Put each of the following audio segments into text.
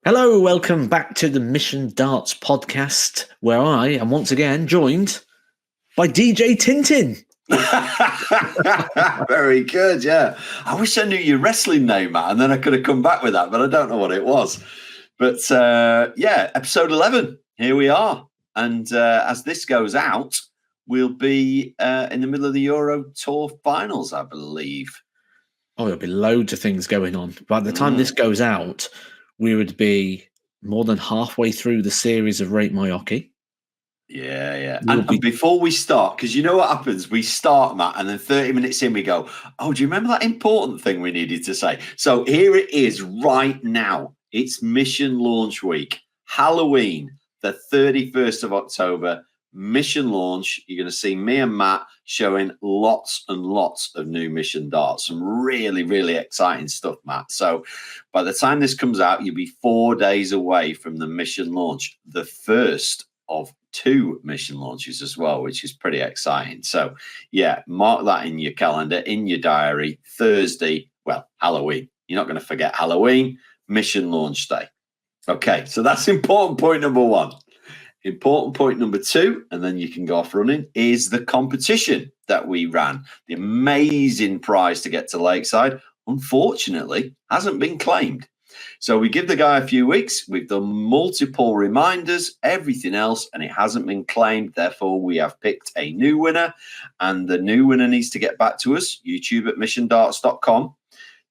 Hello, welcome back to the Mission Darts podcast, where I am once again joined by DJ Tintin. Very good, yeah. I wish I knew your wrestling name, Matt, and then I could have come back with that, but I don't know what it was. But yeah, episode 11, here we are. And as this goes out, we'll be in the middle of the Euro Tour finals, I believe. Oh, there'll be loads of things going on. By the time this goes out, we would be more than halfway through the series of Rate My Oche. Yeah. And before we start, because you know what happens? We start, Matt, and then 30 minutes in we go, oh, do you remember that important thing we needed to say? So here it is right now. It's Mission Launch Week. Halloween, the 31st of October. Mission launch. You're going to see me and Matt showing lots and lots of new Mission darts. Some really, really exciting stuff, Matt. So by the time this comes out, you'll be 4 days away from the Mission launch, the first of 2 Mission launches as well, which is pretty exciting. So yeah, mark that in your calendar, in your diary. Thursday, well, Halloween. You're not going to forget Halloween, Mission launch day. Okay, so that's important point number 1. Important point number 2, and then you can go off running, is the competition that we ran. The amazing prize to get to Lakeside, unfortunately, hasn't been claimed. So we give the guy a few weeks. We've done multiple reminders, everything else, and it hasn't been claimed. Therefore, we have picked a new winner, and the new winner needs to get back to us, YouTube at missiondarts.com.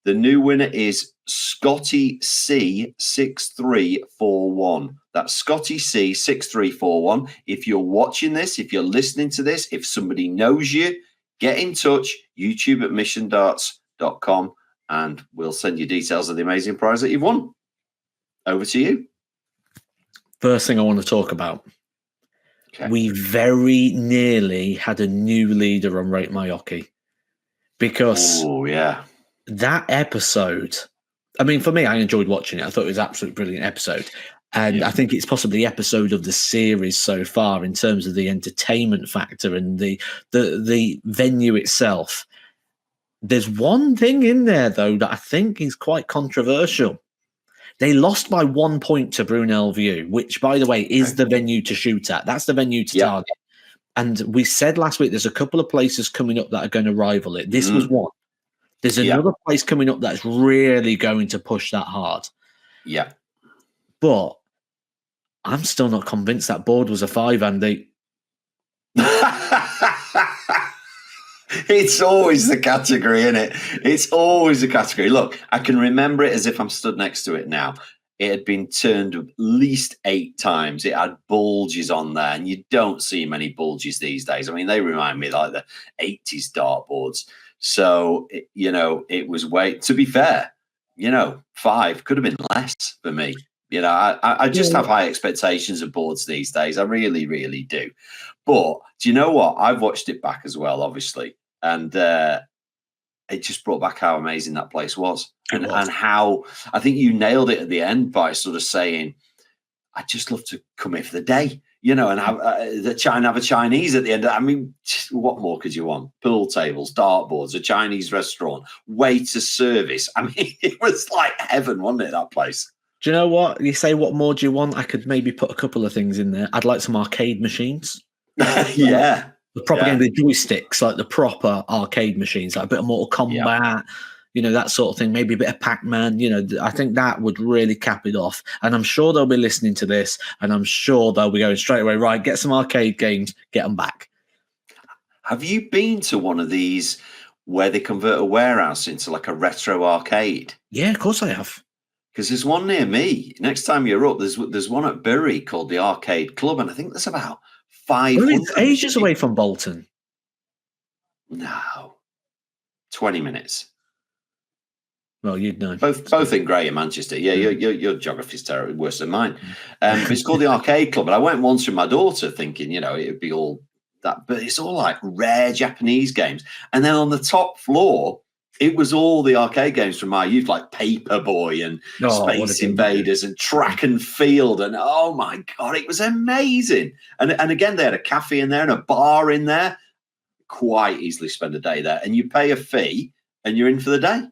The new winner is Scotty C 6341. That's Scotty C 6341. If you're watching this, if you're listening to this, if somebody knows you, get in touch, YouTube at missiondarts.com, and we'll send you details of the amazing prize that you've won. Over to you. First thing I want to talk about. Okay. We very nearly had a new leader on Rate My Oche because that episode, I mean, for me, I enjoyed watching it. I thought it was an absolutely brilliant episode. And I think it's possibly the episode of the series so far in terms of the entertainment factor and the venue itself. There's one thing in there, though, that I think is quite controversial. They lost by 1 point to Brunel View, which, by the way, is the venue to shoot at. That's the venue to target. And we said last week there's a couple of places coming up that are going to rival it. This was one. There's another place coming up that's really going to push that hard. Yeah. But I'm still not convinced that board was a 5, Andy. It's always the category, isn't it? It's always the category. Look, I can remember it as if I'm stood next to it now. It had been turned at least 8 times. It had bulges on there, and you don't see many bulges these days. I mean, they remind me like the 80s dartboards. So, it was to be fair, 5 could have been less for me. I just have high expectations of boards these days. I really, really do. But do you know what? I've watched it back as well, obviously. And it just brought back how amazing that place was. And how I think you nailed it at the end by sort of saying, I'd just love to come here for the day, and have have a Chinese at the end. I mean, what more could you want? Pool tables, dartboards, a Chinese restaurant, waiter service. I mean, it was like heaven, wasn't it, that place? Do you know what? You say, what more do you want? I could maybe put a couple of things in there. I'd like some arcade machines. Yeah. The proper game, the joysticks, like the proper arcade machines, like a bit of Mortal Kombat, that sort of thing. Maybe a bit of Pac-Man. I think that would really cap it off. And I'm sure they'll be listening to this, and I'm sure they'll be going straight away, right, get some arcade games, get them back. Have you been to one of these where they convert a warehouse into like a retro arcade? Yeah, of course I have. Because there's one near me. Next time you're up, there's one at Bury called the Arcade Club, and I think there's about 500. It's ages away from Bolton. No, 20 minutes. Well, you'd know. Both in Grey and Manchester. Yeah, your geography's terrible, worse than mine. But it's called the Arcade Club, and I went once with my daughter, thinking it would be all that, but it's all like rare Japanese games. And then on the top floor, it was all the arcade games from my youth, like Paperboy and Space Invaders and Track and Field. And oh my God, it was amazing. And again, they had a cafe in there and a bar in there. Quite easily spend a day there. And you pay a fee and you're in for the day.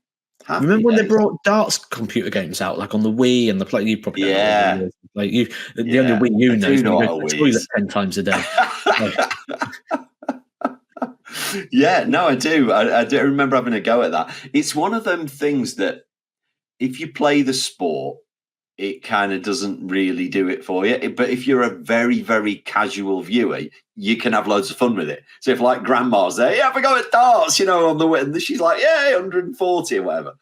Remember when they brought darts computer games out, like on the Wii and the play? You probably don't know. Like the only Wii you know is when you go to the toilet 10 times a day. Yeah, no, I do. I do remember having a go at that. It's one of them things that if you play the sport, it kind of doesn't really do it for you. But if you're a very, very casual viewer, you can have loads of fun with it. So if like grandma's there, yeah, we go at darts, on the way, and she's like, yeah, 140 or whatever.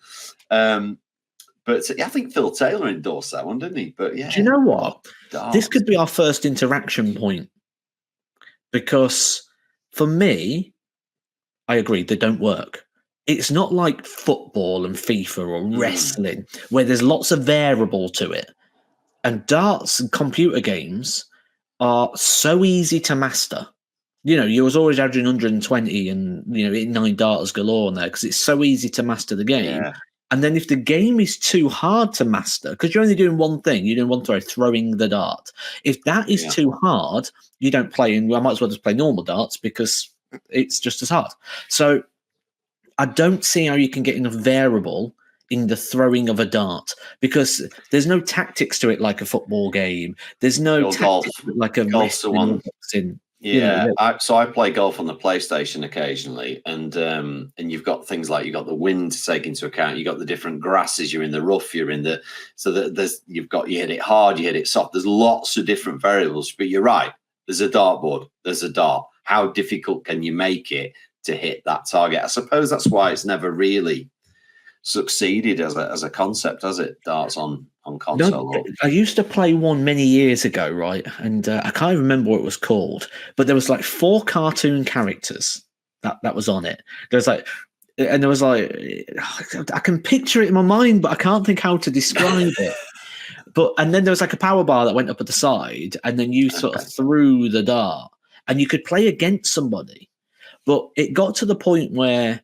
But I think Phil Taylor endorsed that one, didn't he? But yeah. Do you know what? This could be our first interaction point. Because for me, I agree, they don't work. It's not like football and FIFA or wrestling, where there's lots of variable to it. And darts and computer games are so easy to master. You was always averaging 120 and, hitting 9 darters galore on there because it's so easy to master the game. Yeah. And then if the game is too hard to master, because you're only doing one thing, you're doing one throw, throwing the dart. If that is too hard, you don't play, and I might as well just play normal darts because it's just as hard. So I don't see how you can get enough variable in the throwing of a dart because there's no tactics to it like a football game. There's no tactics like a wrestling. Yeah, so I play golf on the PlayStation occasionally, and you've got things like you've got the wind to take into account. You've got the different grasses. You're in the rough. You're in the you hit it hard. You hit it soft. There's lots of different variables. But you're right. There's a dartboard. There's a dart. How difficult can you make it to hit that target? I suppose that's why it's never really succeeded as a concept, has it? Darts on console. No, I used to play one many years ago, right? And I can't remember what it was called, but there was like 4 cartoon characters that was on it. I can picture it in my mind, but I can't think how to describe it. And then there was like a power bar that went up at the side, and then you sort of threw the dart, and you could play against somebody. But it got to the point where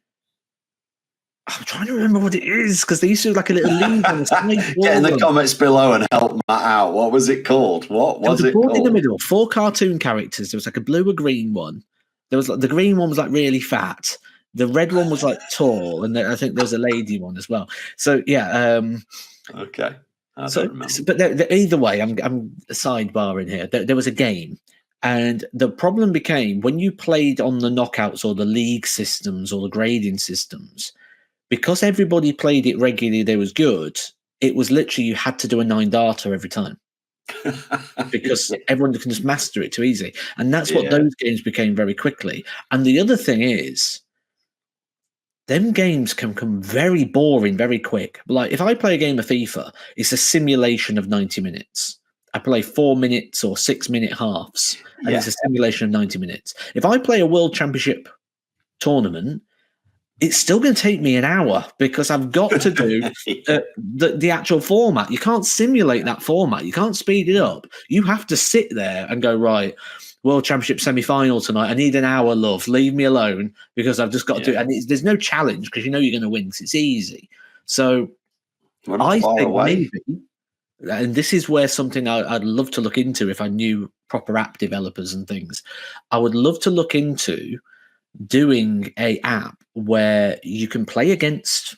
I'm trying to remember what it is because they used to do like a little league on the side. Get in the comments below and help Matt out. What was it called? What was it called? In the middle, 4 cartoon characters. There was like a blue, a green one. There was like the green one was like really fat. The red one was like tall, and I think there was a lady one as well. So yeah. Okay. But either way, I'm sidebarring here. There was a game. And the problem became when you played on the knockouts or the league systems or the grading systems, because everybody played it regularly, they was good. It was literally you had to do a 9 darter every time because everyone can just master it too easy. And that's what those games became very quickly. And the other thing is, them games can become very boring very quick. Like if I play a game of FIFA, it's a simulation of 90 minutes. I play 4 minutes or 6 minute halves, and it's a simulation of 90 minutes. If I play a World Championship tournament, it's still going to take me an hour because I've got to do the actual format. You can't simulate that format. You can't speed it up. You have to sit there and go, right, World Championship semi-final tonight. I need an hour, love. Leave me alone because I've just got to do it. And there's no challenge because you know you're going to win because it's easy. So I think maybe... And this is where something I'd love to look into if I knew proper app developers and things. I would love to look into doing a app where you can play against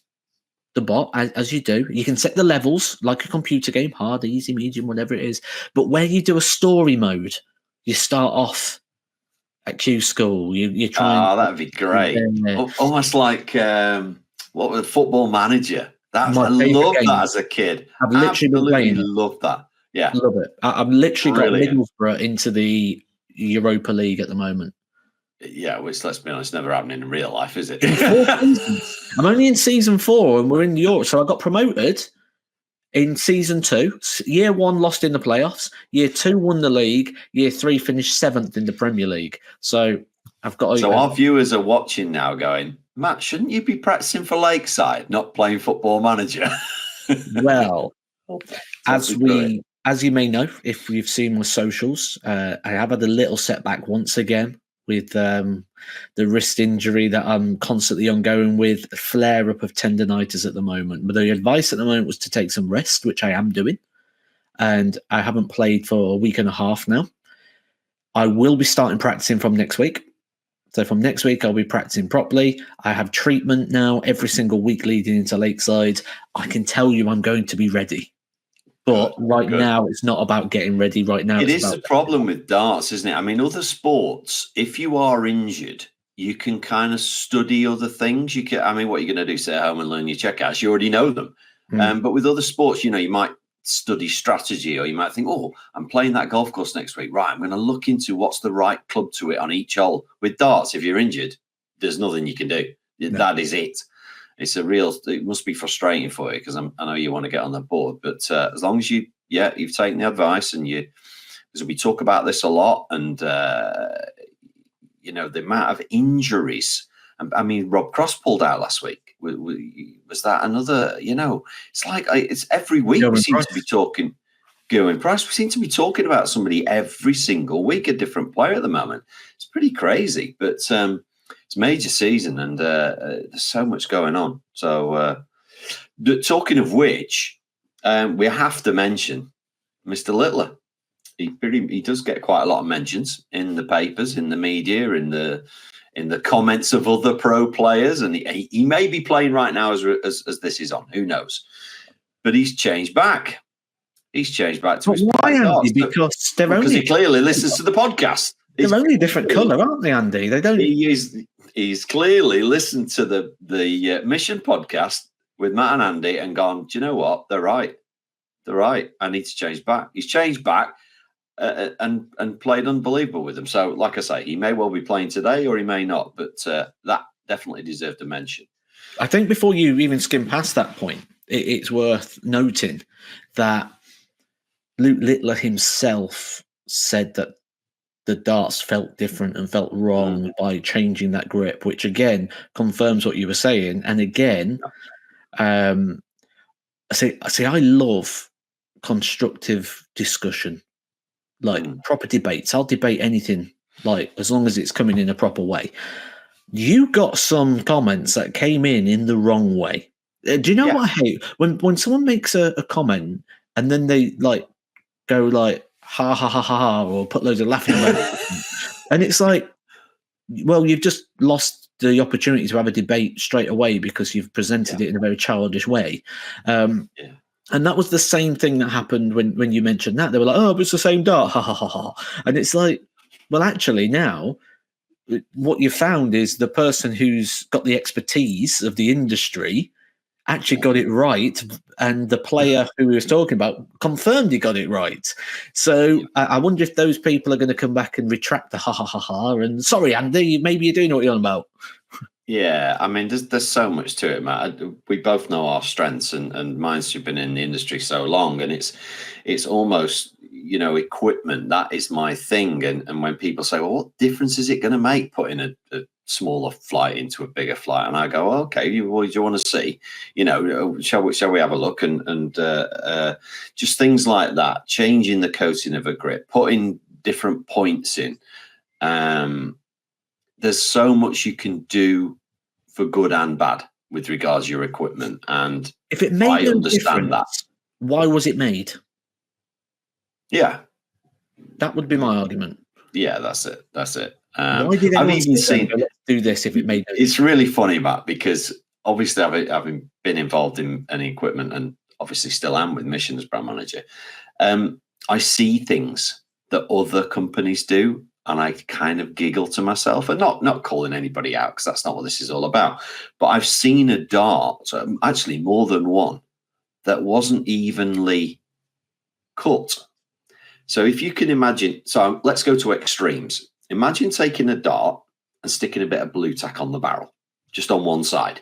the bot as you do. You can set the levels like a computer game, hard, easy, medium, whatever it is. But where you do a story mode, you start off at Q School. You try. Oh, that'd be great. Almost like what was Football Manager. I loved that as a kid. I've literally been playing. Loved that. Yeah, love it. I've literally got Middlesbrough into the Europa League at the moment. Yeah, which let's be honest, never happening in real life, is it? I'm only in season 4, and we're in Europe. So I got promoted in season 2. Year 1 lost in the playoffs. Year 2 won the league. Year 3 finished 7th in the Premier League. So I've got. So our viewers are watching now, going, Matt, shouldn't you be practicing for Lakeside, not playing Football Manager? Well, as you may know, if you've seen my socials, I have had a little setback once again with the wrist injury that I'm constantly ongoing with, flare-up of tendinitis at the moment. But the advice at the moment was to take some rest, which I am doing. And I haven't played for a week and a half now. I will be starting practicing from next week. So from next week, I'll be practicing properly. I have treatment now every single week leading into Lakeside. I can tell you I'm going to be ready. But now, it's not about getting ready. Right now, it is the problem with darts, isn't it? I mean, other sports, if you are injured, you can kind of study other things. What are you going to do? Sit at home and learn your checkouts? You already know them. But with other sports, you might study strategy, or you might think, oh, I'm playing that golf course next week. Right, I'm going to look into what's the right club to it on each hole. With darts, if you're injured, there's nothing you can do. No. That is it. It's it must be frustrating for you, because I know you want to get on the board, but as long as you've taken the advice, and because we talk about this a lot, and the amount of injuries. I mean, Rob Cross pulled out last week. Was that another? It's like it's every week we seem to be talking. Gerwyn Price. We seem to be talking about somebody every single week, a different player at the moment. It's pretty crazy, but it's major season, and there's so much going on. So, talking of which, we have to mention Mr. Littler. He does get quite a lot of mentions in the papers, in the media, in the comments of other pro players, and he may be playing right now as this is on. Who knows? But he's changed back. He's changed back to his why, Andy? Because he clearly listens to the podcast. They're only a different colour, aren't they, Andy? They don't. He's clearly listened to the Mission podcast with Matt and Andy and gone, do you know what? They're right. They're right. I need to change back. He's changed back and played unbelievable with them. So, like I say, he may well be playing today, or he may not. But that definitely deserved a mention. I think before you even skim past that point, it's worth noting that Luke Littler himself said that the darts felt different and felt wrong by changing that grip, which again confirms what you were saying. And again, I love constructive discussion, like proper debates. I'll debate anything, like as long as it's coming in a proper way. You got some comments that came in the wrong way. Do you know what I hate? When someone makes a comment and then they go ha ha ha ha, or put loads of laughing emojis, and it's like, well, you've just lost the opportunity to have a debate straight away because you've presented it in a very childish way. And that was the same thing that happened when you mentioned that. They were like, oh, but it's the same dart, ha ha ha ha. And it's like, well, actually now what you found is the person who's got the expertise of the industry actually got it right, and the player who we was talking about confirmed he got it right. So I wonder if those people are going to come back and retract the ha ha ha ha. And sorry, Andy, maybe you do know what you're on about. Yeah, I mean, there's so much to it, Matt. We both know our strengths, and mine's been in the industry so long, and it's almost, equipment. That is my thing. And when people say, well, what difference is it going to make putting a smaller flight into a bigger flight? And I go, well, okay, do you want to see? Shall we have a look? And just things like that, changing the coating of a grip, putting different points in. There's so much you can do for good and bad with regards to your equipment. And if it made no difference, why was it made? Yeah. That would be my argument. Yeah, that's it. Why did I've even seen let's do this if it made no difference? It's really funny, Matt, because obviously having been involved in any equipment, and obviously still am with Mission as brand manager, I see things that other companies do, and I kind of giggle to myself, and not calling anybody out, because that's not what this is all about. But I've seen a dart, actually more than one, that wasn't evenly cut. So if you can imagine, so let's go to extremes. Imagine taking a dart and sticking a bit of blue tack on the barrel, just on one side,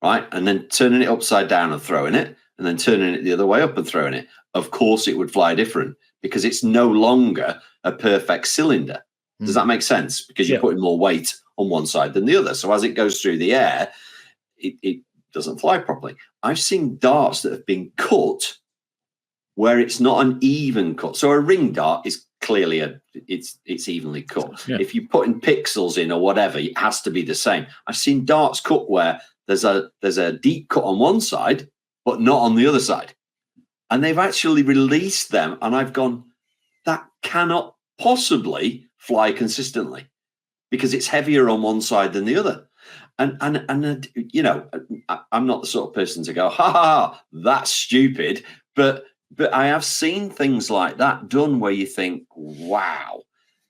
right? And then turning it upside down and throwing it, and then turning it the other way up and throwing it. Of course, it would fly different because it's no longer a perfect cylinder. Does that make sense? Because you're putting more weight on one side than the other. So as it goes through the air, it doesn't fly properly. I've seen darts that have been cut where it's not an even cut. So a ring dart is clearly it's evenly cut. Yeah. If you're putting pixels in or whatever, it has to be the same. I've seen darts cut where there's a deep cut on one side, but not on the other side. And they've actually released them, and I've gone, that cannot possibly fly consistently. because it's heavier on one side than the other. And you know, I'm not the sort of person to go, ha ha, that's stupid. But I have seen things like that done where you think, wow,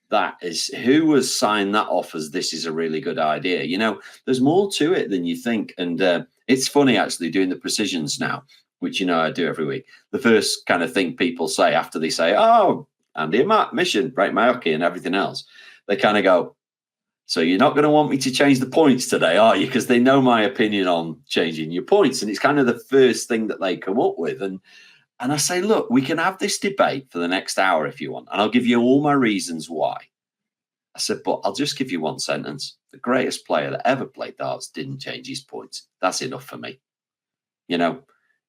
that is, who has signed that off as this is a really good idea? You know, there's more to it than you think. And it's funny actually doing the precisions now, which, you know, I do every week. The first kind of thing people say after they say, oh, Andy and Matt, mission, Rate My Oche and everything else, they kind of go, so you're not going to want me to change the points today, are you? Because they know my opinion on changing your points. And it's kind of the first thing that they come up with. And I say, look, we can have this debate for the next hour if you want. And I'll give you all my reasons why. I said, but I'll just give you one sentence. The greatest player that ever played darts didn't change his points. That's enough for me. You know,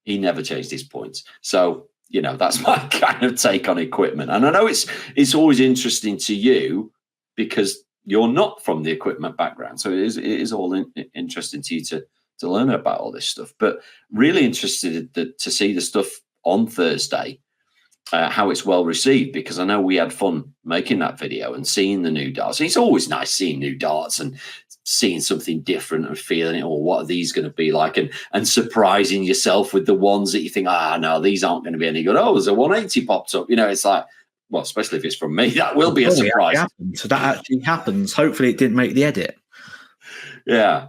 he never changed his points. So, you know, that's my kind of take on equipment. And I know it's always interesting to you because you're not from the equipment background. So it is all interesting to you to learn about all this stuff. But really interested to see the stuff on Thursday, how it's well received, because I know we had fun making that video and seeing the new darts. It's always nice seeing new darts and seeing something different and feeling it, or what are these going to be like, and surprising yourself with the ones that you think, no, these aren't going to be any good. Oh, there's a 180 popped up. You know, it's like, well, especially if it's from me, that will be a surprise. So that actually happens. Hopefully it didn't make the edit. Yeah.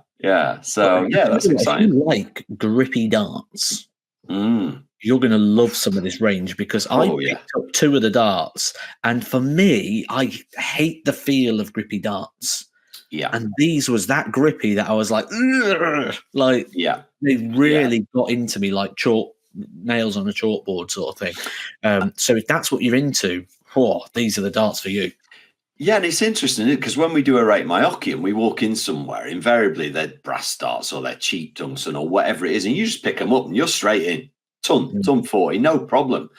So, yeah, that's exciting. If you like grippy darts, you're going to love some of this range, because I picked up 2 of the darts. And for me, I hate the feel of grippy darts. Yeah. And these was that grippy that I was like, they really got into me like nails on a chalkboard sort of thing. So if that's what you're into, these are the darts for you. Yeah, and it's interesting because when we do a Rate My Oche and we walk in somewhere, invariably they're brass darts or they're cheap tungsten or whatever it is, and you just pick them up and you're straight in. Ton 40, no problem.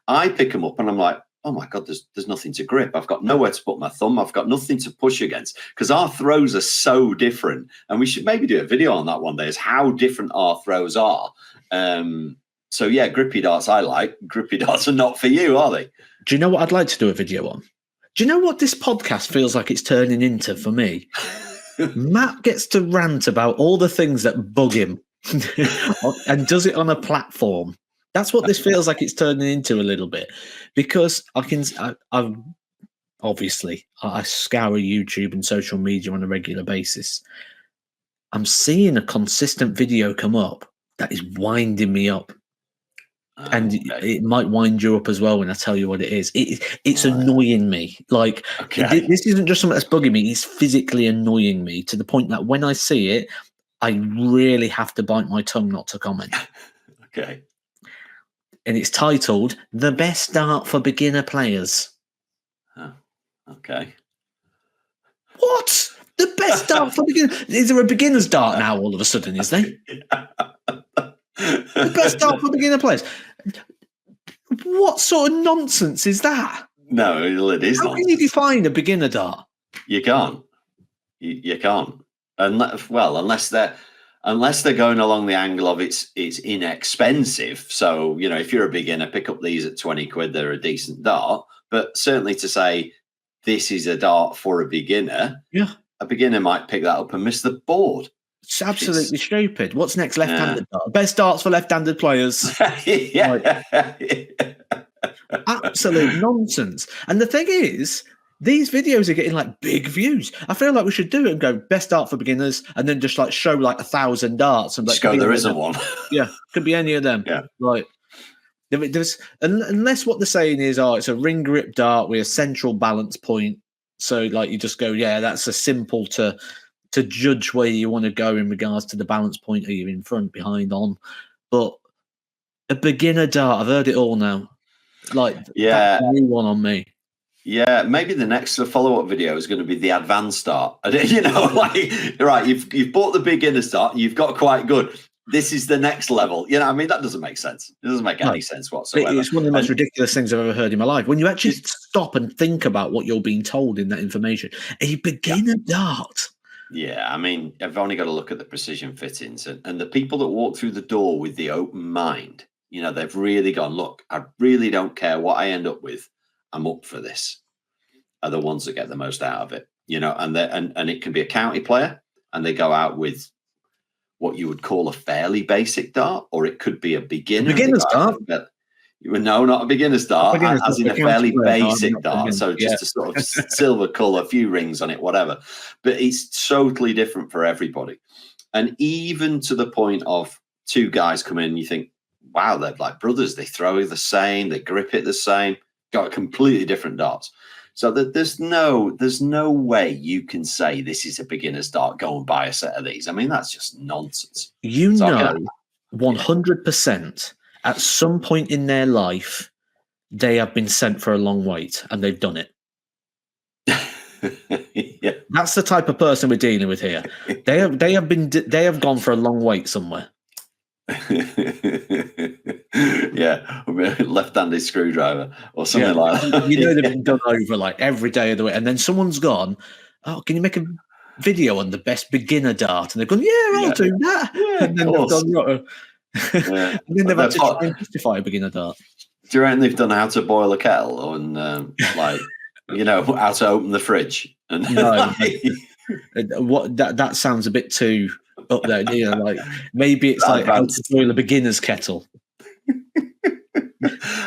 I pick them up and I'm like, oh my God, there's nothing to grip. I've got nowhere to put my thumb. I've got nothing to push against, because our throws are so different. And we should maybe do a video on that one day, is how different our throws are. So yeah, grippy darts I like. Grippy darts are not for you, are they? Do you know what I'd like to do a video on? Do you know what this podcast feels like it's turning into for me? Matt gets to rant about all the things that bug him and does it on a platform. That's what this feels like it's turning into a little bit, because I've obviously I scour YouTube and social media on a regular basis. I'm seeing a consistent video come up that is winding me up. And it might wind you up as well when I tell you what it is. It's annoying me. Like, this isn't just something that's bugging me. It's physically annoying me to the point that when I see it, I really have to bite my tongue not to comment. Okay. And it's titled "The Best Dart for Beginner Players." Oh, okay. What? The best dart for beginners? Is there a beginner's dart now all of a sudden, is there? The best dart for beginner players. What sort of nonsense is that? No, it is. How can you define a beginner dart? You can't. You can't. Unless they're going along the angle of it's inexpensive. So, you know, if you're a beginner, pick up these at 20 quid. They're a decent dart. But certainly to say this is a dart for a beginner, a beginner might pick that up and miss the board. It's absolutely stupid. What's next? Left-handed dart. Best darts for left-handed players. Absolute nonsense. And the thing is, these videos are getting like big views. I feel like we should do it and go best dart for beginners, and then just like show like 1,000 darts and like go. There isn't one. Yeah, could be any of them. Yeah, like there's unless what they're saying is, it's a ring grip dart with a central balance point. So like you just go, that's a simple to judge where you want to go in regards to the balance point. Are you in front, behind, on? But a beginner dart, I've heard it all now. Like, that's a new one on me. Yeah, maybe the next follow-up video is going to be the advanced dart. You know, like, right, you've bought the beginner dart, you've got quite good. This is the next level. You know, I mean, that doesn't make sense. It doesn't make any sense whatsoever. It's one of the most ridiculous things I've ever heard in my life. When you actually stop and think about what you're being told in that information, a beginner dart. Yeah, I mean, I've only got to look at the precision fittings and the people that walk through the door with the open mind. You know, they've really gone, look, I really don't care what I end up with. I'm up for this. Are the ones that get the most out of it. and it can be a county player, and they go out with what you would call a fairly basic dart, or it could be a beginner. Beginner's dart. No, not a beginner's dart, as in a fairly basic dart. So just a sort of silver colour, a few rings on it, whatever. But it's totally different for everybody. And even to the point of two guys come in and you think, wow, they're like brothers. They throw the same, they grip it the same, got completely different darts. So that there's no way you can say this is a beginner's dart. Go and buy a set of these. I mean, that's just nonsense. 100%. At some point in their life, they have been sent for a long wait, and they've done it. Yeah. That's the type of person we're dealing with here. They have gone for a long wait somewhere. Yeah, left-handed screwdriver or something like that. They've been done over like every day of the week, and then someone's gone, oh, can you make a video on the best beginner dart? And they've gone, I'll do that. Yeah, and then they've done and then they've had to try and justify a beginner dart. Do you reckon they've done how to boil a kettle and how to open the fridge? And no, that sounds a bit too up there. Like maybe it's like how to boil a beginner's kettle.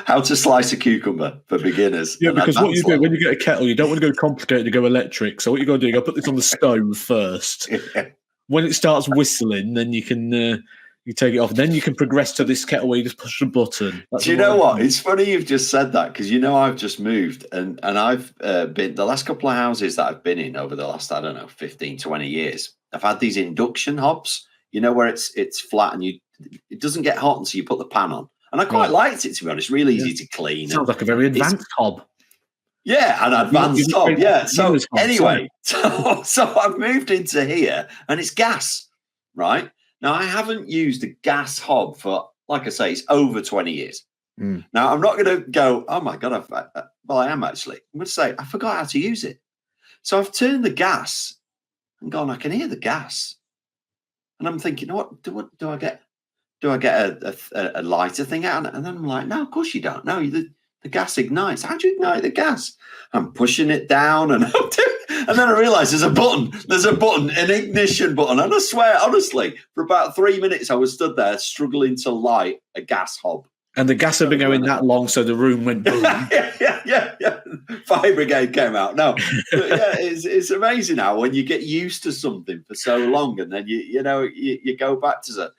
How to slice a cucumber for beginners. Yeah, because what you do when you get a kettle, you don't want to go complicated, you go electric. So what you got to do, you got to put this on the stove first. Yeah. When it starts whistling, then you can you take it off. Then you can progress to this kettle where you just push the button. Do you know what? It's funny you've just said that, because I've just moved and I've been the last couple of houses that I've been in over the last 15, 20 years. I've had these induction hobs, where it's flat and it doesn't get hot until you put the pan on. And I quite liked it, to be honest. Really easy to clean. Sounds like a very advanced hob. Yeah, an advanced hob. Yeah. So anyway, so I've moved into here and it's gas, right? Now, I haven't used a gas hob for, like I say, it's over 20 years. Now, I'm not going to go, oh, my God. I am actually. I'm going to say, I forgot how to use it. So I've turned the gas and gone, I can hear the gas. And I'm thinking, what do I get? Do I get a lighter thing out? And then I'm like, no, of course you don't. No, the gas ignites. How do you ignite the gas? I'm pushing it down and then I realize there's a button, an ignition button. And I swear, honestly, for about 3 minutes, I was stood there struggling to light a gas hob. And the gas had been going that long, so the room went boom. Yeah. Fire brigade came out. No, but yeah, it's amazing how when you get used to something for so long, and then you go back to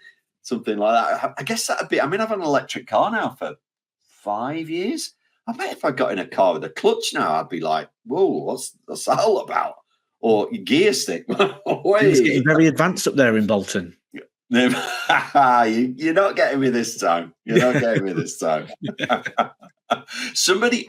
something like that. I guess that'd be. I mean, I've had an electric car now for 5 years. I bet if I got in a car with a clutch now, I'd be like, "Whoa, what's that all about?" Or gear stick. It's getting very advanced up there in Bolton. You're not getting me this time. Somebody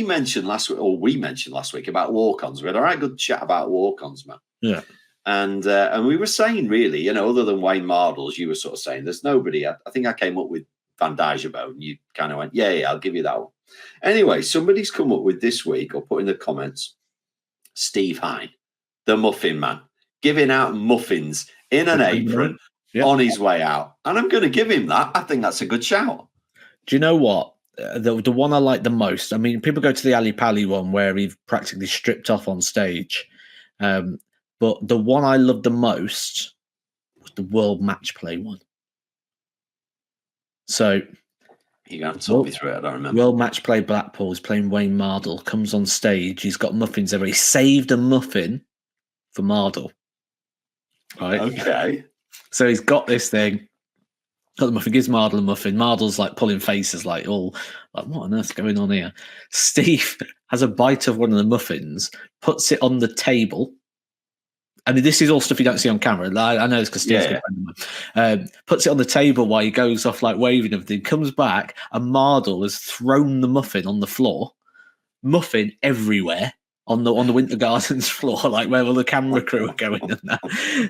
mentioned last week, or we mentioned last week, about walk-ons. We had a right good chat about walk-ons, man. Yeah. And we were saying, really, other than Wayne Mardles, you were sort of saying there's nobody. I think I came up with Van Dijvenbode, and you kind of went, yeah, I'll give you that one. Anyway, somebody's come up with this week, or put in the comments, Steve Hine, the Muffin Man, giving out muffins in an apron on his way out. And I'm going to give him that. I think that's a good shout. Do you know what? The one I like the most, I mean, people go to the Ali Pali one where he practically stripped off on stage. But the one I loved the most was the World Match Play one. So you're going to talk me through it. I don't remember. World Match Play Blackpool is playing Wayne Mardle, comes on stage. He's got muffins everywhere. He saved a muffin for Mardle. Right. Okay. So he's got this thing. Got the muffin, gives Mardle a muffin. Mardle's like pulling faces, like what on earth's going on here? Steve has a bite of one of the muffins, puts it on the table. And this is all stuff you don't see on camera. I know it's because Steve's a friend of mine. Puts it on the table while he goes off like waving everything. Comes back and Mardle has thrown the muffin on the floor. Muffin everywhere on the Winter Gardens floor, like where all the camera crew are going and that.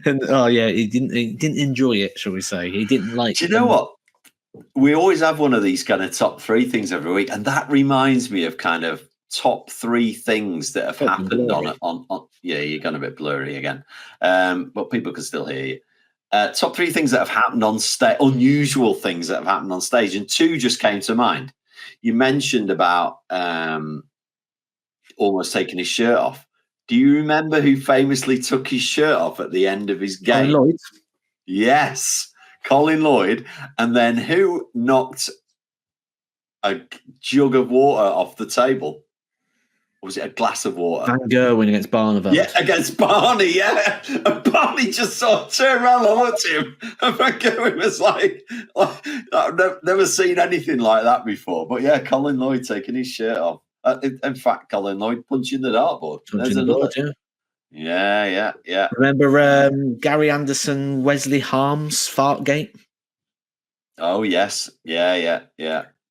And he didn't enjoy it, shall we say? He didn't like. Do you know what? We always have one of these kind of top 3 things every week, and that reminds me of kind of top 3 things that have happened on. Yeah, you're going a bit blurry again, but people can still hear you. Top 3 things that have happened on stage, unusual things that have happened on stage, and 2 just came to mind. You mentioned about almost taking his shirt off. Do you remember who famously took his shirt off at the end of his game? Colin Lloyd. Yes, Colin Lloyd. And then who knocked a jug of water off the table? Or was it a glass of water? Van Gerwen against Barneveld. Yeah, against Barney, yeah. And Barney just sort of turned around and looked at him. And Van Gerwen was like, I've never seen anything like that before. But yeah, Colin Lloyd taking his shirt off. In fact, Colin Lloyd punching the dartboard. Punching the board, yeah. Remember Gary Anderson, Wesley Harms, Fartgate? Oh, yes. Yeah.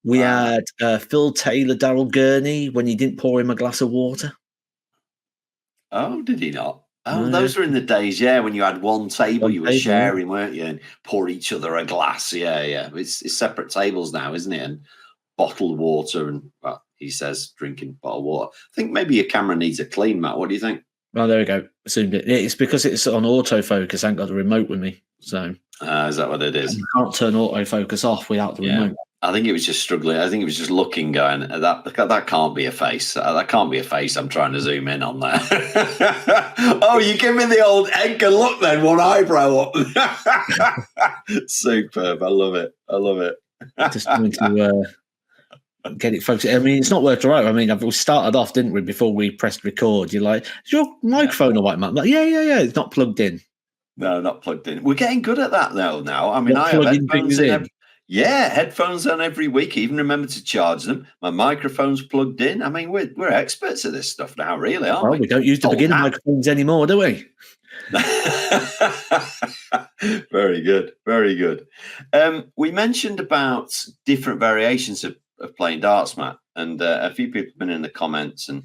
We had Phil Taylor, Darryl Gurney, when he didn't pour him a glass of water. Oh, did he not? Oh, those were in the days, when you had one table you were sharing, weren't you? And pour each other a glass. Yeah. It's separate tables now, isn't it? And bottled water and, well, he says drinking bottled water. I think maybe your camera needs a clean, Matt. What do you think? Well, there we go. Assumed it. It's because it's on autofocus. I ain't got the remote with me. So is that what it is? You can't turn autofocus off without the remote. I think it was just struggling. I think it was just looking, going, that can't be a face. That can't be a face. I'm trying to zoom in on that. Oh, you give me the old Edgar look then, one eyebrow up. Superb. I love it. Just trying to get it focused. I mean, it's not worked right. I mean, we started off, didn't we, before we pressed record? You're like, is your microphone all right, Matt? Like, yeah. It's not plugged in. No, not plugged in. We're getting good at that, though, now. I mean, I have headphones in. Headphones on every week. Even remember to charge them. My microphone's plugged in. I mean, we're experts at this stuff now, really, aren't we? We don't use the beginner microphones anymore, do we? Very good. We mentioned about different variations of playing darts, Matt, and a few people have been in the comments, and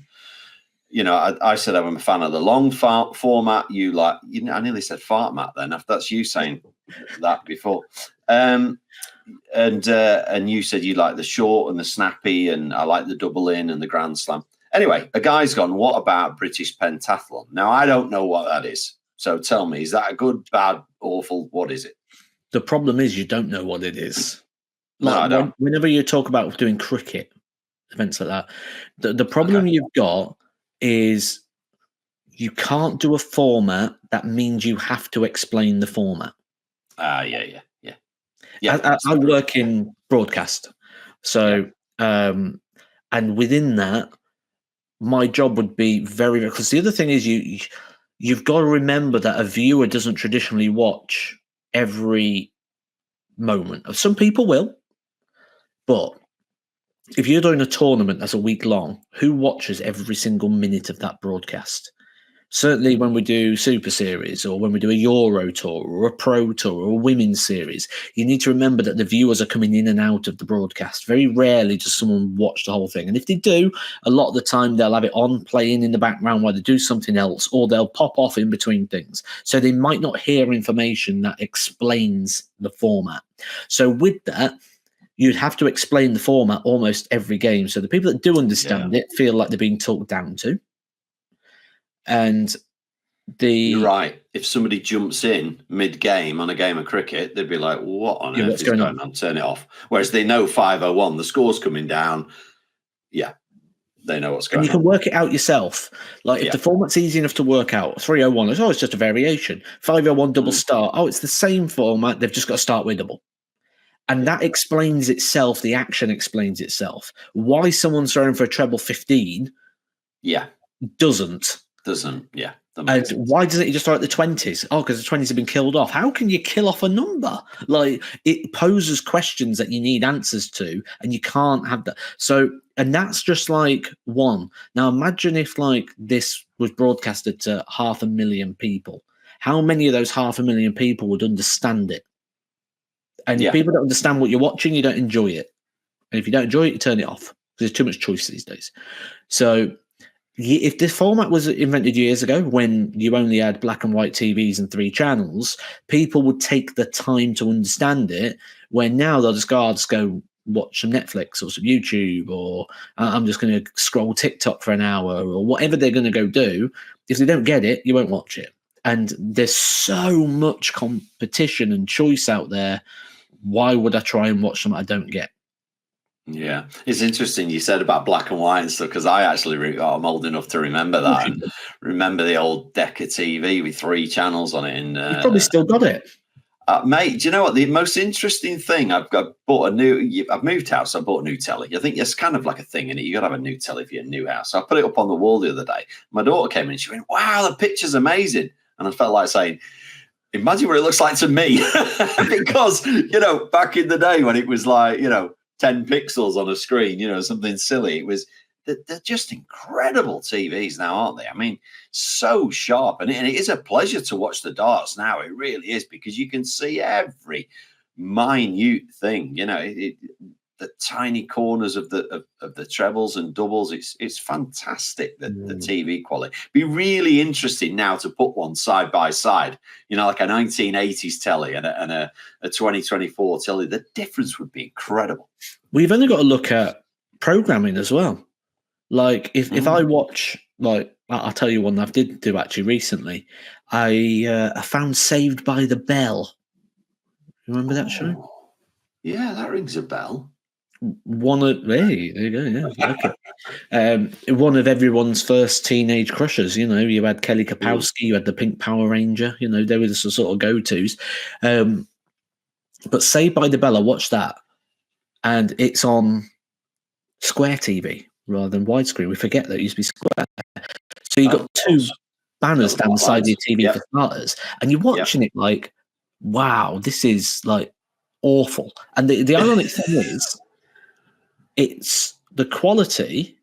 I said I'm a fan of the long format. I nearly said fart, Matt. Then that's you saying that before. And you said you like the short and the snappy, and I like the double in and the grand slam. Anyway, a guy's gone, what about British pentathlon? Now, I don't know what that is. So tell me, is that a good, bad, awful? What is it? The problem is you don't know what it is. No, I don't. Whenever you talk about doing cricket, events like that, the problem you've got is you can't do a format that means you have to explain the format. Yeah. I work in broadcast. So, and within that, my job would be because the other thing is you've got to remember that a viewer doesn't traditionally watch every moment. Some people will, but if you're doing a tournament that's a week long, who watches every single minute of that broadcast? Certainly when we do Super Series or when we do a Euro Tour or a Pro Tour or a Women's Series, you need to remember that the viewers are coming in and out of the broadcast. Very rarely does someone watch the whole thing. And if they do, a lot of the time they'll have it on playing in the background while they do something else, or they'll pop off in between things. So they might not hear information that explains the format. So with that, you'd have to explain the format almost every game. So the people that do understand it feel like they're being talked down to. And you're right. If somebody jumps in mid-game on a game of cricket, they'd be like, what on earth is going on? Turn it off. Whereas they know 5:01, the score's coming down. Yeah, they know what's going on. And you can work it out yourself. Like if the format's easy enough to work out, 3:01, it's just a variation. 5:01 double start. Oh, it's the same format. They've just got to start with double. And that explains itself. The action explains itself. Why someone's throwing for a treble 15 doesn't. And why doesn't he just throw at the 20s? Oh, because the 20s have been killed off. How can you kill off a number? Like, it poses questions that you need answers to, and you can't have that. So, and that's just like one. Now, imagine if like this was broadcasted to 500,000 people. How many of those 500,000 people would understand it? And if people don't understand what you're watching, you don't enjoy it. And if you don't enjoy it, you turn it off. There's too much choice these days. So, if this format was invented years ago, when you only had black and white TVs and 3 channels, people would take the time to understand it. Where now they'll just go watch some Netflix or some YouTube, or I'm just going to scroll TikTok for an hour, or whatever they're going to go do. If they don't get it, you won't watch it. And there's so much competition and choice out there. Why would I try and watch something I don't get? Yeah, it's interesting you said about black and white and stuff, because I actually I'm old enough to remember that, and remember the old Decca TV with 3 channels on it. And you've probably still got it. Mate, do you know what? The most interesting thing, I've moved house, I bought a new telly. I think it's kind of like a thing, and you got to have a new telly for your new house. So I put it up on the wall the other day. My daughter came in and she went, "Wow, the picture's amazing." And I felt like saying, imagine what it looks like to me. Because, back in the day when it was like, 10 pixels on a screen, something silly. They're just incredible TVs now, aren't they? I mean, so sharp. And it is a pleasure to watch the darts now. It really is, because you can see every minute thing, the tiny corners of the trebles and doubles. It's fantastic, the TV quality. Be really interesting now to put one side by side, like a 1980s telly and a 2024 telly. The difference would be incredible. We've only got to look at programming as well. Like if I watch, like, I'll tell you one I did do actually recently. I found Saved by the Bell. Remember that show? Yeah, that rings a bell. There you go. Yeah, okay. One of everyone's first teenage crushes. You had Kelly Kapowski, you had the Pink Power Ranger. They were the sort of go-tos. But Saved by the Bell, I watched that, and it's on square TV rather than widescreen. We forget that it used to be square. So you got 2 banners down the side of your TV for starters, and you're watching it like, wow, this is like awful. And the ironic thing is, it's the quality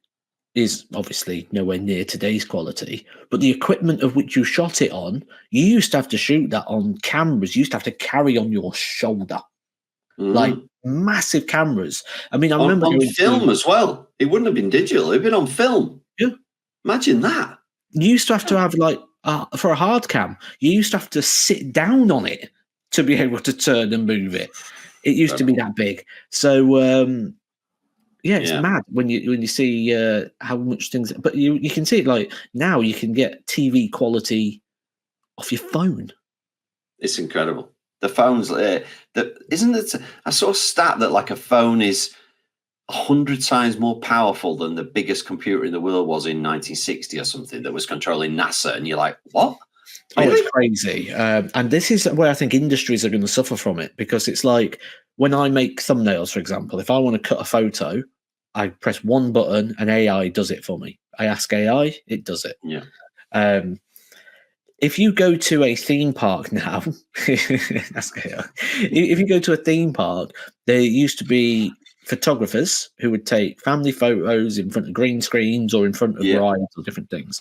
is obviously nowhere near today's quality, but the equipment of which you shot it on, you used to have to shoot that on cameras. You used to have to carry on your shoulder, like massive cameras. I mean, I remember on film as well. It wouldn't have been digital; it'd been on film. Yeah, imagine that. You used to have to have, like, for a hard cam, you used to have to sit down on it to be able to turn and move it. It used to be that big. So it's mad when you see how much things. But you can see it, like, now you can get TV quality off your phone. It's incredible. The phones, isn't it? I saw a stat that like a phone is 100 times more powerful than the biggest computer in the world was in 1960 or something, that was controlling NASA. And you're like, what? Really? Oh, it's crazy. And this is where I think industries are going to suffer from it, because it's like when I make thumbnails, for example, if I want to cut a photo, I press one button and AI does it for me. I ask AI, it does it. Yeah. If you go to a theme park now, if you go to a theme park, there used to be photographers who would take family photos in front of green screens or in front of rides or different things.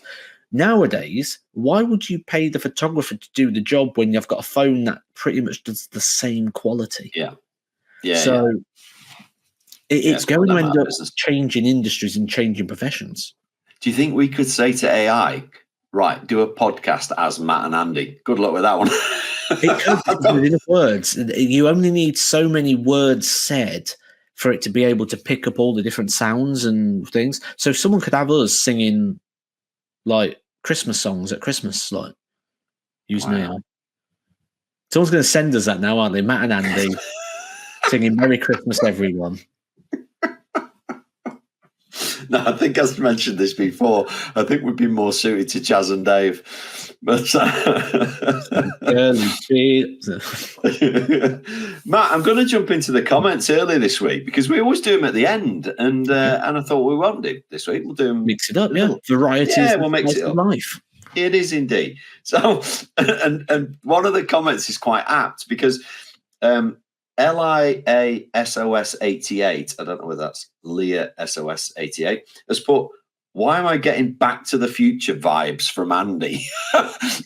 Nowadays, why would you pay the photographer to do the job when you've got a phone that pretty much does the same quality? So it's going to end up changing industries and changing professions. Do you think we could say to AI, right, do a podcast as Matt and Andy? Good luck with that one. It could, enough words. You only need so many words said for it to be able to pick up all the different sounds and things. So someone could have us singing like Christmas songs at Christmas, like using AI. Someone's going to send us that now, aren't they? Matt and Andy singing "Merry Christmas, everyone." No, I think I've mentioned this before. I think we'd be more suited to Chaz and Dave. But Matt, I'm going to jump into the comments early this week, because we always do them at the end, and I thought we won't do this week. We'll do them, mix it up, variety. Yeah, we'll mix it up. Life. It is indeed. So, and one of the comments is quite apt, because LIASOS88, I don't know whether that's Leah SOS88, has put, why am I getting Back to the Future vibes from Andy?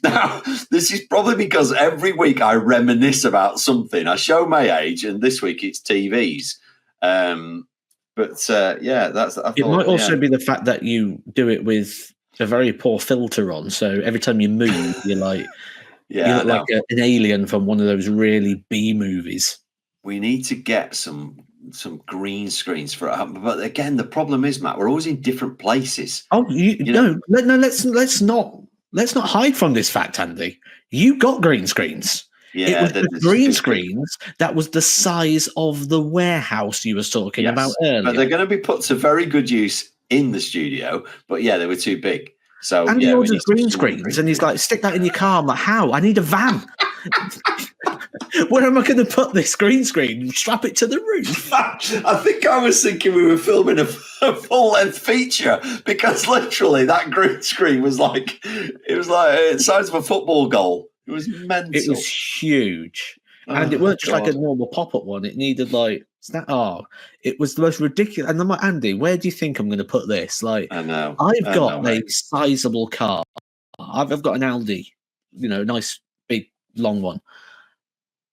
Now, this is probably because every week I reminisce about something. I show my age, and this week it's TVs. That's. It might also be the fact that you do it with a very poor filter on, so every time you move, you're like, you look like an alien from one of those really B movies. We need to get some green screens for it. But again, the problem is, Matt, we're always in different places. Oh, let's not hide from this fact, Andy. You got green screens. Yeah, it was the green screens that was the size of the warehouse you was talking about earlier. But they're going to be put to very good use in the studio. But yeah, they were too big. So and he orders green screens, and he's like, "Stick that in your car." I'm like, "How? I need a van. Where am I going to put this green screen? Strap it to the roof?" I think I was thinking we were filming a full-length feature, because literally that green screen was like the size of a football goal. It was mental. It was huge, and it weren't just like a normal pop-up one. It needed it was the most ridiculous. And I'm like, Andy, where do you think I'm going to put this? Like, I know. I've got a sizable car. I've got an Audi, nice big long one,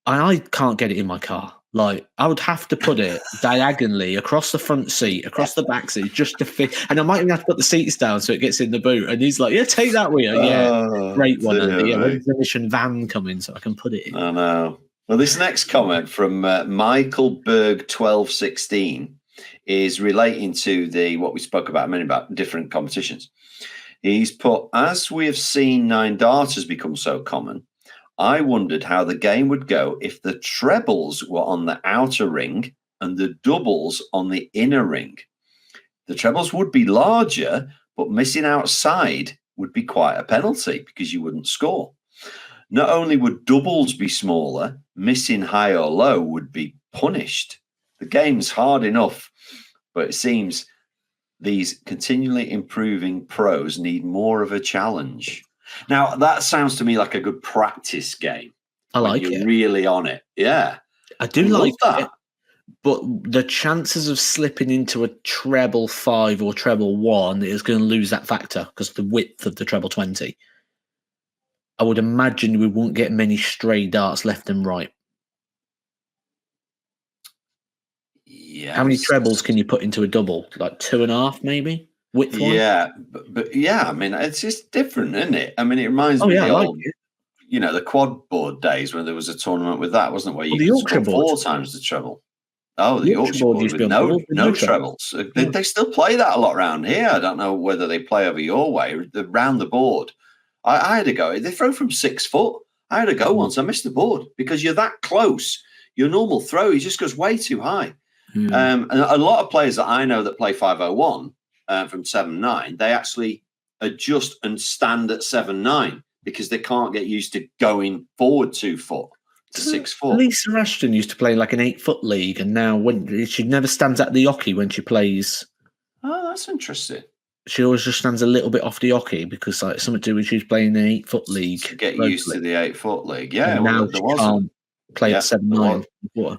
and I can't get it in my car. Like, I would have to put it diagonally across the front seat, across the back seat, just to fit. And I might even have to put the seats down so it gets in the boot. And he's like, "Yeah, take that with you." Yeah, great one, Andy. Yeah, when's the mission van coming so I can put it in? I know. Well, this next comment from Michael Berg 1216 is relating to what we spoke about a minute about different competitions. He's put, as we have seen nine darters become so common, I wondered how the game would go if the trebles were on the outer ring and the doubles on the inner ring. The trebles would be larger, but missing outside would be quite a penalty because you wouldn't score. Not only would doubles be smaller, missing high or low would be punished. The game's hard enough, but it seems these continually improving pros need more of a challenge. Now, that sounds to me like a good practice game. I like it. You're really on it. Yeah. I do like that. But the chances of slipping into a treble 5 or treble 1 is going to lose that factor because the width of the treble 20. I would imagine we won't get many stray darts left and right. Yes. How many trebles can you put into a double? Like 2.5, maybe? Width-wise? Yeah, but yeah, I mean, it's just different, isn't it? I mean, it reminds me of the old, the quad board days when there was a tournament with that, wasn't it? Where you could score 4 times the treble. Oh, the Yorkshire board with no trebles. They still play that a lot around here. I don't know whether they play over your way, around the board. I had to go. They throw from 6 foot. I had to go once. I missed the board because you're that close. Your normal throw, he just goes way too high. And a lot of players that I know that play 501 from 7-9, they actually adjust and stand at 7-9 because they can't get used to going forward 2 foot to 6 foot. Lisa Ashton used to play like an 8-foot league, and now she never stands at the oche when she plays. Oh, that's interesting. She always just stands a little bit off the oche because something to do with she's playing an 8-foot league. To get used to the 8-foot league. Yeah, now she can't play at 7-9.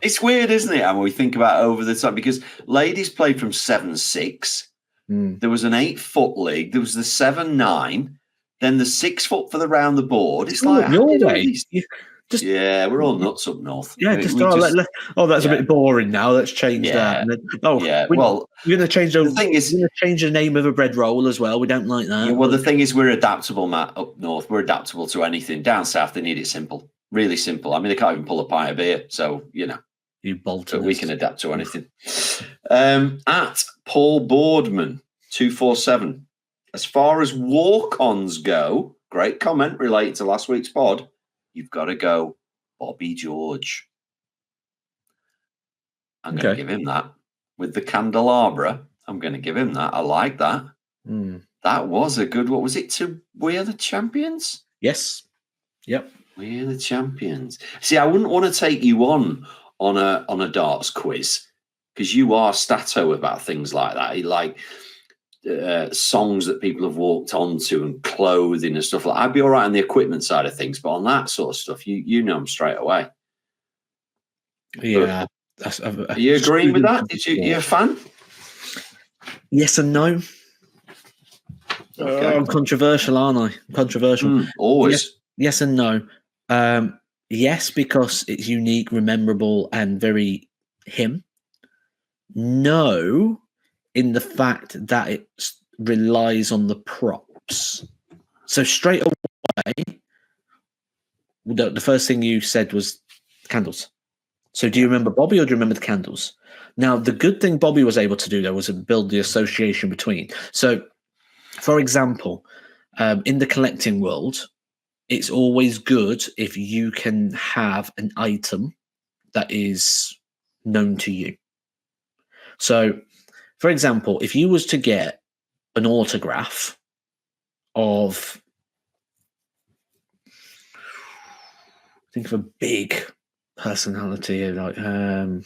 It's weird, isn't it? And we think about over the time because ladies played from 7-6. There was an 8-foot league. There was the 7-9. Then the 6 foot for the round the board. It's like Norway. We're all nuts up north. Yeah, that's a bit boring now. Let's change that. We're going to change the thing is, we're going to change the name of a bread roll as well. We don't like that. Yeah, well, the thing is, we're adaptable, Matt. Up north, we're adaptable to anything. Down south, they need it simple, really simple. I mean, they can't even pull a pint of beer, so you Bolton. We can adapt to anything. At Paul Boardman 247. As far as walk-ons go, great comment related to last week's pod. You've got to go Bobby George. I'm going to give him that. With the candelabra, I'm going to give him that. I like that. That was a good, what was it, to We Are the Champions? Yes. Yep. We Are the Champions. See, I wouldn't want to take you on a darts quiz because you are stato about things like that. You like songs that people have walked onto and clothing and stuff like that. I'd be all right on the equipment side of things, but on that sort of stuff, you know them straight away. Yeah. Are you agreeing with that? You a fan? Yes and no. Okay. I'm controversial, aren't I? Controversial. Always. Yes and no. Yes, because it's unique, memorable, and very him. No, in the fact that it relies on the props. So straight away, the first thing you said was candles. So do you remember Bobby or do you remember the candles? Now, the good thing Bobby was able to do there was to build the association between. So, for example, in the collecting world, it's always good if you can have an item that is known to you. So, for example, if you was to get an autograph of, think of a big personality, like Adam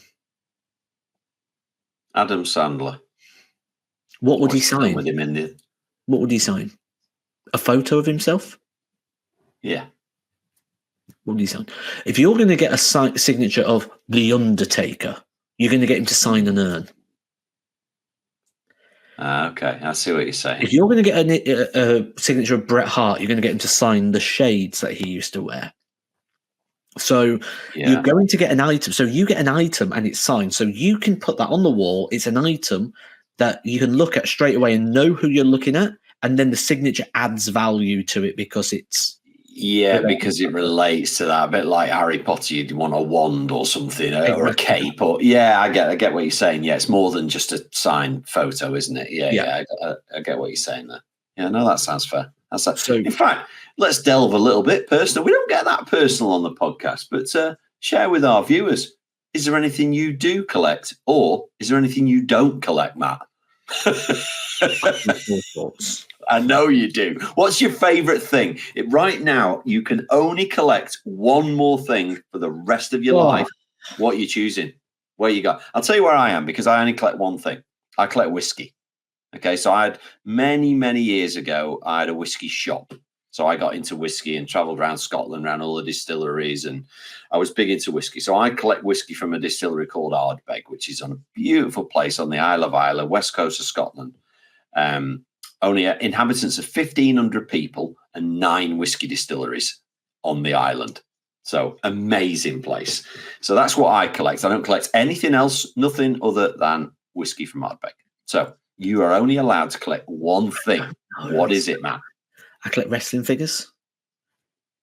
Sandler. What would he sign? With him in the... What would he sign? A photo of himself? Yeah. What would he sign? If you're going to get a signature of The Undertaker, you're going to get him to sign an urn. Okay, I see what you're saying. If you're going to get a signature of Bret Hart, you're going to get him to sign the shades that he used to wear. So you're going to get an item. So you get an item and it's signed. So you can put that on the wall. It's an item that you can look at straight away and know who you're looking at. And then the signature adds value to it because it's... Yeah, because it relates to that. A bit like Harry Potter, you'd want a wand or something, or a cape. Or I get what you're saying. Yeah, it's more than just a signed photo, isn't it? Yeah. I get what you're saying there. Yeah, no, that sounds fair. So, in fact, let's delve a little bit personal. We don't get that personal on the podcast, but share with our viewers. Is there anything you do collect, or is there anything you don't collect, Matt? I know you do. What's your favorite thing? Right now, you can only collect one more thing for the rest of your life. What are you choosing? Where you go? I'll tell you where I am, because I only collect one thing. I collect whiskey. Okay, so I had many years ago, I had a whiskey shop. So I got into whiskey and traveled around Scotland, around all the distilleries, and I was big into whiskey. So I collect whiskey from a distillery called Ardbeg, which is on a beautiful place on the Isle of Islay, west coast of Scotland. Only inhabitants of 1,500 people and 9 whiskey distilleries on the island. So amazing place. So that's what I collect. I don't collect anything else, nothing other than whiskey from Ardbeg. So you are only allowed to collect one thing. What is it, Matt? I collect wrestling figures,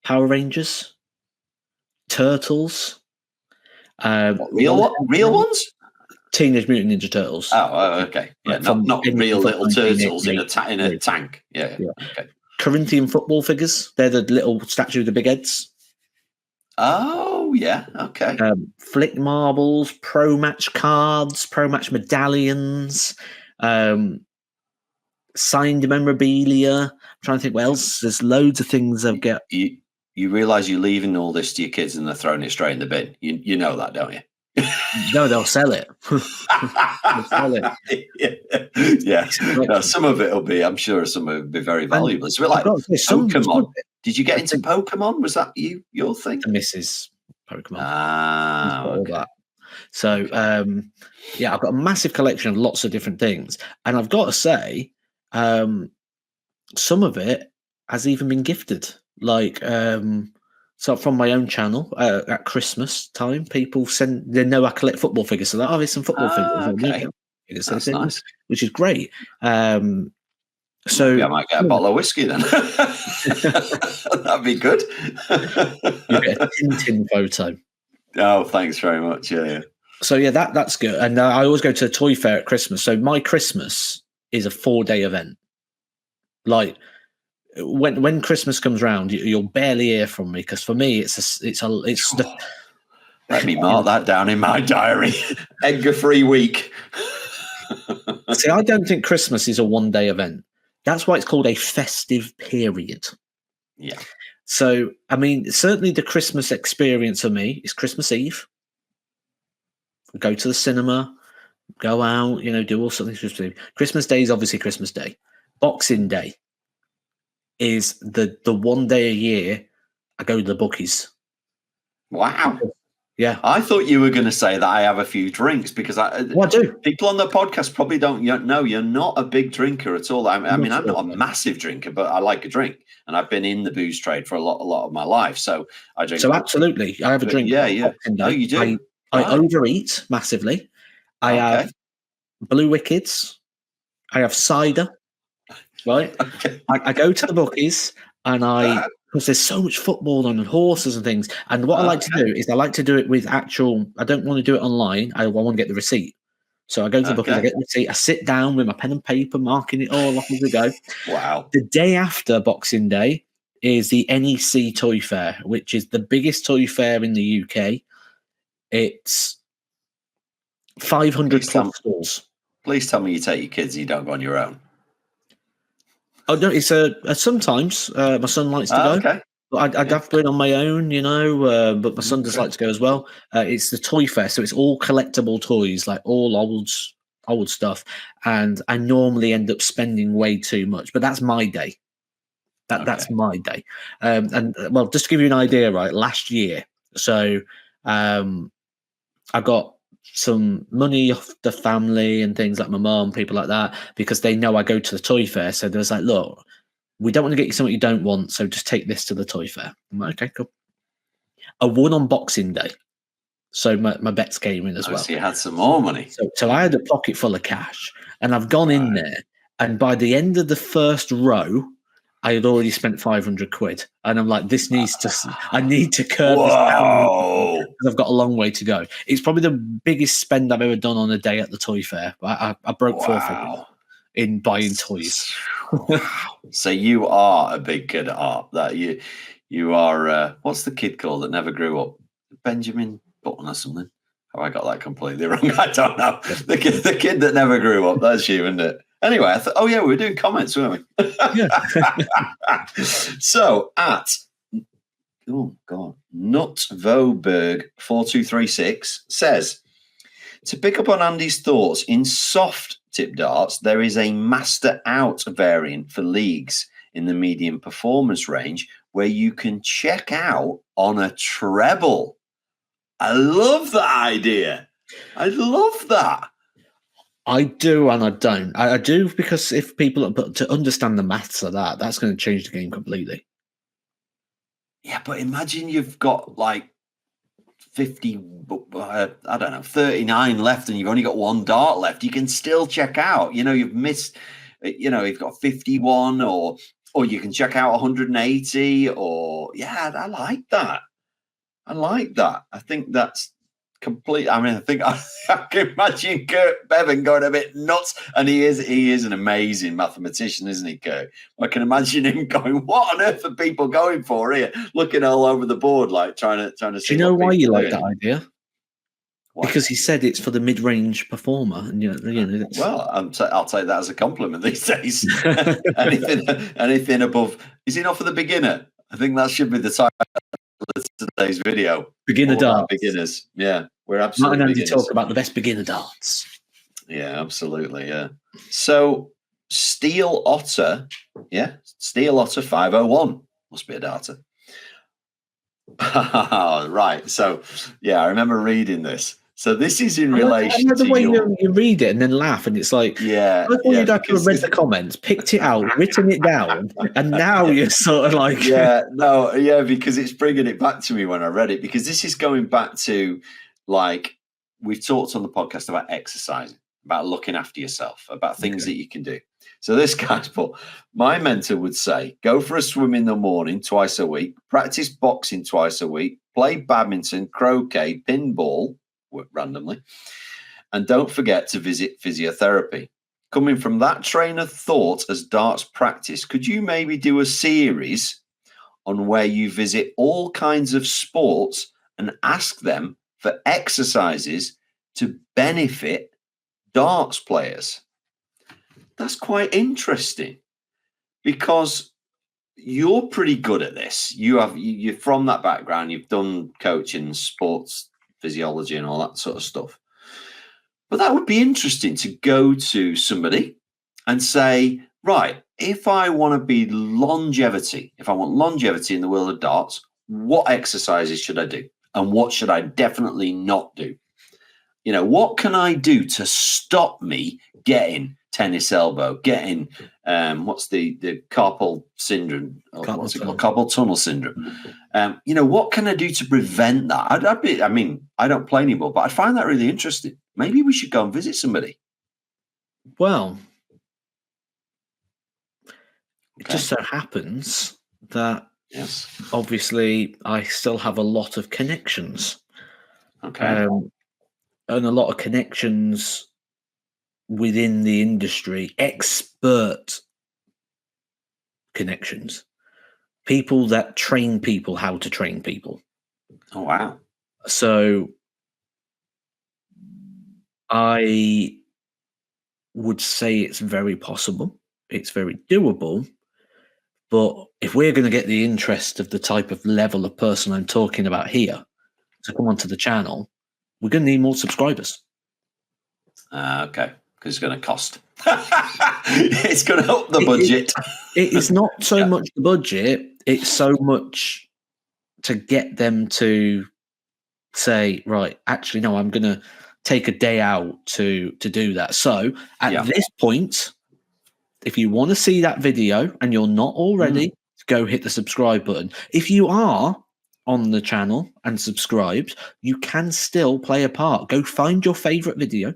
Power Rangers, Turtles. Real ones? Teenage Mutant Ninja Turtles. Oh, okay. Yeah, not real little turtles in a tank. Yeah. Okay. Corinthian football figures. They're the little statue with the big heads. Oh, yeah. Okay. Flick marbles, pro match cards, pro match medallions, signed memorabilia. I'm trying to think what else. There's loads of things I've got. You realise you're leaving all this to your kids and they're throwing it straight in the bin. You know that, don't you? No, they'll sell it. They'll sell it. Yeah. No, some of it will be, I'm sure some of it will be very valuable. It's a bit like Pokemon. Did you get into Pokemon? Was that your thing? The Mrs. Pokemon. Okay. That. So, I've got a massive collection of lots of different things. And I've got to say, some of it has even been gifted. Like, so from my own channel at Christmas time, people they know I collect football figures. So there's some football figures. Okay. That's nice. Which is great. So maybe I might get a bottle of whiskey then. That'd be good. You get a Tintin photo. Oh, thanks very much. Yeah. So that's good. And I always go to a toy fair at Christmas. So my Christmas is a 4-day event. Like, when Christmas comes round, you'll barely hear from me, because for me let me mark that down in my diary. Edgar-free week. See, I don't think Christmas is a 1-day event. That's why it's called a festive period. Yeah. So, I mean, certainly the Christmas experience for me is Christmas Eve. Go to the cinema, go out, do all something Christmas Eve. Christmas Day is obviously Christmas Day. Boxing Day is the 1 day a year I go to the bookies. Wow. Yeah. I thought you were going to say that I have a few drinks, because I do. People on the podcast probably don't know you're not a big drinker at all. I mean, I'm not a massive drinker, but I like a drink, and I've been in the booze trade for a lot of my life. So I drink. So absolutely, I have a drink. Yeah. Oh, you do. I overeat massively. I have Blue Wickeds. I have cider. Right. Okay. I go to the bookies and because there's so much football on and horses and things. And what I like to do is I like to do it with I don't want to do it online. I want to get the receipt. So I go to the bookies, I get the receipt, I sit down with my pen and paper, marking it all off as we go. Wow. The day after Boxing Day is the NEC Toy Fair, which is the biggest toy fair in the UK. It's 500 plus stalls. Please tell me you take your kids and you don't go on your own. Oh no, it's sometimes my son likes to go. Okay. I'd have to go on my own, but my son does like to go as well. It's the Toy Fair, so it's all collectible toys, like all old stuff. And I normally end up spending way too much, but that's my day. That's my day. And well, just to give you an idea, right? Last year, so I got some money off the family and things like my mom, people like that, because they know I go to the toy fair. So there was like, look, we don't want to get you something you don't want, so just take this to the toy fair. I'm like, okay, cool. I won on Boxing Day, so my bets came in as well. So you had some more money. So I had a pocket full of cash, and I've gone in there, and by the end of the first row, I had already spent 500 quid, and I'm like, this needs to. I need to curb this down because I've got a long way to go. It's probably the biggest spend I've ever done on a day at the toy fair. I broke 4 figures in buying toys. So you are a big kid at art. That you are. What's the kid called that never grew up? Benjamin Button or something. Have I got that completely wrong? I don't know. The kid that never grew up. That's you, isn't it? Anyway, I thought, we were doing comments, weren't we? Yeah. So at Nutvoberg4236 says, to pick up on Andy's thoughts, in soft tip darts, there is a master out variant for leagues in the medium performance range where you can check out on a treble. I love that idea. I love that. I do and I don't. I do because if people, but to understand the maths of that's going to change the game completely. Yeah, but imagine you've got like 50, I don't know, 39 left and you've only got one dart left. You can still check out. You've missed, you've got 51 or you can check out 180 or, I like that. I think that's complete. I mean, I think I can imagine Kurt Bevan going a bit nuts, and he is an amazing mathematician, isn't he, Kurt? I can imagine him going, "What on earth are people going for here?" Looking all over the board, like trying to. Do you know why you like that idea? Why? Because he said it's for the mid-range performer, and well, I'll take that as a compliment these days. anything above, is it not for the beginner? I think that should be the title of today's video. Beginner darts. Beginners. Yeah, we're absolutely beginners. Talk about the best beginner darts. Yeah, absolutely. Yeah. So Steel Otter 501 must be a darter. Right. So I remember reading this. So this is in relation to the way you read it and then laugh, and it's like, you'd have read the comments, picked it out, written it down, and now you're sort of like, because it's bringing it back to me when I read it, because this is going back to, like, we've talked on the podcast about exercising, about looking after yourself, about things that you can do. So this guy's put, my mentor would say, go for a swim in the morning twice a week, practice boxing twice a week, play badminton, croquet, pinball, randomly, and don't forget to visit physiotherapy. Coming from that train of thought as darts practice, could you maybe do a series on where you visit all kinds of sports and ask them for exercises to benefit darts players? That's quite interesting, because you're pretty good at this. You're from that background. You've done coaching, sports physiology and all that sort of stuff. But that would be interesting to go to somebody and say, right, if I want longevity in the world of darts, what exercises should I do? And what should I definitely not do? What can I do to stop me getting tennis elbow, getting what's the carpal syndrome? Carpal tunnel syndrome. What can I do to prevent that? I don't play anymore, but I find that really interesting. Maybe we should go and visit somebody. Well, it just so happens that obviously I still have a lot of connections. Okay. And a lot of connections within the industry, expert connections, people that train people how to train people. Oh, wow. So I would say it's very possible. It's very doable. But if we're going to get the interest of the type of level of person I'm talking about here to come onto the channel, we're going to need more subscribers. Okay. Because it's going to cost. It's going to up the budget. It's not so much the budget. It's so much to get them to say, right, actually, no, I'm going to take a day out to do that. So at this point, if you want to see that video and you're not already, go hit the subscribe button. If you are on the channel and subscribed, you can still play a part. Go find your favorite video,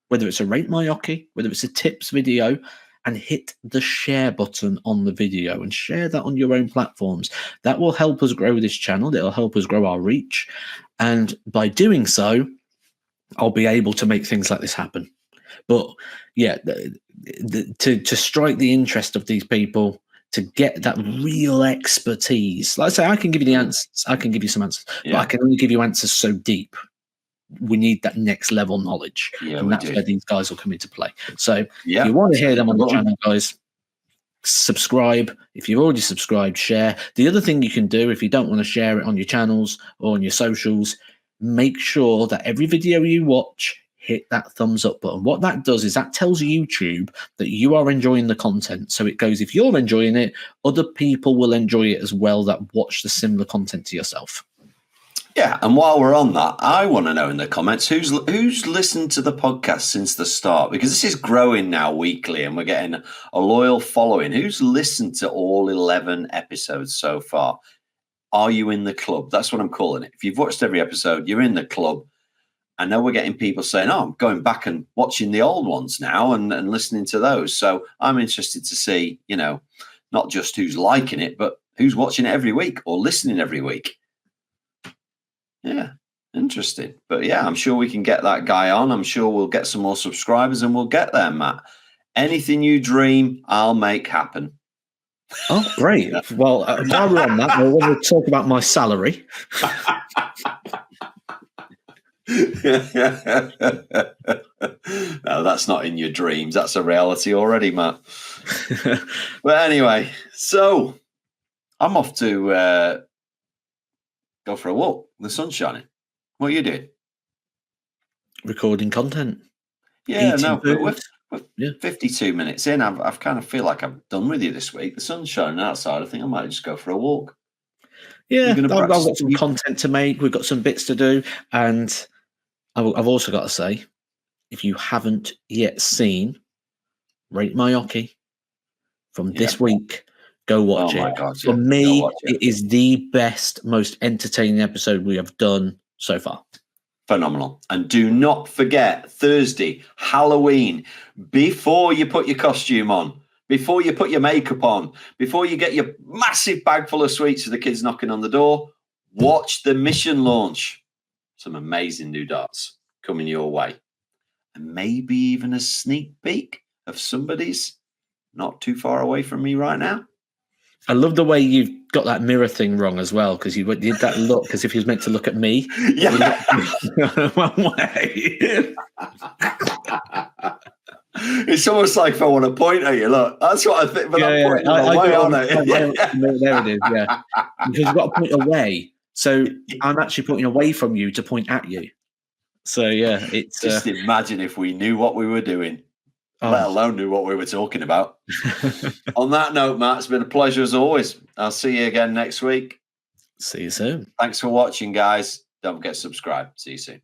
whether it's a Rate My Oche, whether it's a tips video, and hit the share button on the video and share that on your own platforms. That will help us grow this channel. It'll help us grow our reach. And by doing so, I'll be able to make things like this happen. But yeah, to strike the interest of these people, to get that real expertise. Like I say, I can give you the answers. I can give you some answers, but I can only give you answers so deep. We need that next level knowledge, and that's where these guys will come into play. So if you want to hear them on the channel, guys, subscribe. If you've already subscribed, share. The other thing you can do, if you don't want to share it on your channels or on your socials, make sure that every video you watch, hit that thumbs up button. What that does is that tells YouTube that you are enjoying the content. So it goes, if you're enjoying it, other people will enjoy it as well that watch the similar content to yourself. Yeah, and while we're on that, I want to know in the comments who's listened to the podcast since the start, because this is growing now weekly and we're getting a loyal following. Who's listened to all 11 episodes so far? Are you in the club? That's what I'm calling it. If you've watched every episode, you're in the club. I know we're getting people saying, oh, I'm going back and watching the old ones now and listening to those. So I'm interested to see, not just who's liking it, but who's watching it every week or listening every week. Yeah, interesting. But yeah, I'm sure we can get that guy on. I'm sure we'll get some more subscribers and we'll get there, Matt. Anything you dream, I'll make happen. Oh, great. Well, while we're on that, we're going to talk about my salary. No, that's not in your dreams. That's a reality already, Matt. But anyway, so I'm off to go for a walk. The sun's shining. What are you doing? Recording content. Yeah, no, but we're 52 minutes in. I've kind of feel like I'm done with you this week. The sun's shining outside. I think I might just go for a walk. Yeah, I've got some content to make. We've got some bits to do. And I've also got to say, if you haven't yet seen Rate My Oche from this week, go watch it. God, For me, it is the best, most entertaining episode we have done so far. Phenomenal. And do not forget, Thursday, Halloween, before you put your costume on, before you put your makeup on, before you get your massive bag full of sweets for the kids knocking on the door, watch the mission launch. Some amazing new darts coming your way. And maybe even a sneak peek of somebody's not too far away from me right now. I love the way you've got that mirror thing wrong as well, because you did that look as if he was meant to look at me. Yeah. One way. It's almost like if I want to point at you. Look, that's what I think. But I'm pointing away, aren't I? There it is, yeah. Because you've got to point away. So I'm actually pointing away from you to point at you. So, yeah, it's... Just imagine if we knew what we were doing. Let alone knew what we were talking about. On that note, Matt, it's been a pleasure as always. I'll see you again next week. See you soon. Thanks for watching, guys. Don't forget to subscribe. See you soon.